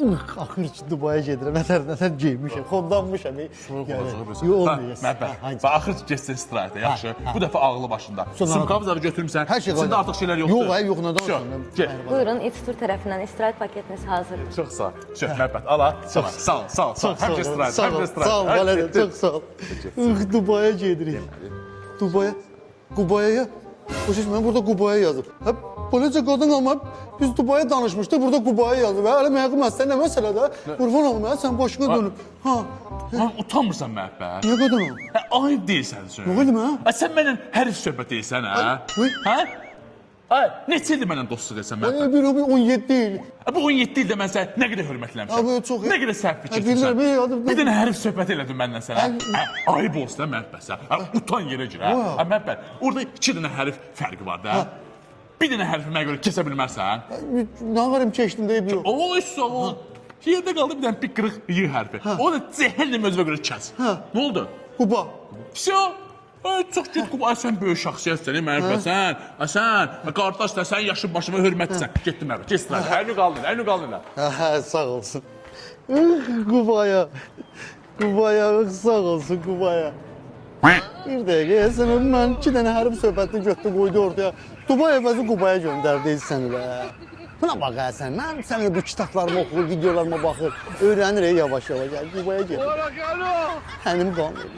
Axır ki Dubaya gedirəm, nətər geymişəm, xondanmışam. Soyuq olacaq. Məhbət, axır ki getsin istirahətə, yaxşı. Bu dəfə ağlı başında. Sumkavızları götürmüsən, içində artıq şeylər yoxdur. Yox, yox, nə danışırsan? Buyurun, İTÜ tərəfindən istirahət paketiniz hazır. Çox sağ ol. Məhbət, ala. Sağ ol. Həmişə istirahət. Sağ ol, Valerya, çox sağ ol. Dubaya gedirik. Qubaya'ya. Hoş mən burada Qubaya yazıb. Böyləcə qadın ama biz Dubaya danışmışdıq, burada Qubaya yazıb. Hələ mənə məsələ nə məsələdə? Qurban olum, sən başına dönüb. Utanmırsan Məhbət? Niyə qadın o? Ayıb deyilsən sən. Nə qadın ha? Sən mənlə hərif söhbət deyilsən, hə? Neçə ildir mənlə dostluq etsən Məhbət? Bir 17 il. Bu 17 ildə mən sənə nə qədər hörmətləmişəm. Nə qədər səhv fikirsən. Bir dənə hərif söhbət elədin məndən sənə. Ayıb olsun da Məhbət sən. Utan yerə gir, hə? Məhbət, orada 2 dənə hərif fərqi var da. Bir dənə hərifi mənə görə kəsə bilmərsən. Nə varım keçdim deyib yox. Sağ ol. Yerdə qaldı bir dənə bir qırıq y hərfi. O da cəhənnəm özünə görə kəs. Nə oldu? Quba. Vəsiyo. Çox get Quba, sən böyük şəxsiyyətsən, Məhbət, sən. Qardaşlar, sən yaşın başıma hörmətlisən. Getdim Məhbət, get istirahət. Əlini qaldın. Sağ olsun. Qubaya. Sağ olsun Qubaya. Bir dəqiqə, sən mən 2 dənə hərif söhbətini götdü, qoydu ortaya. Dubay əvəzi Qubaya göndərdiniz səni də. Buna bax sən, mən sənin bu kitablarımı oxuyur, videolarıma baxır, öyrənir yavaş-yavaş. Qubaya gedir. Hənim qanım.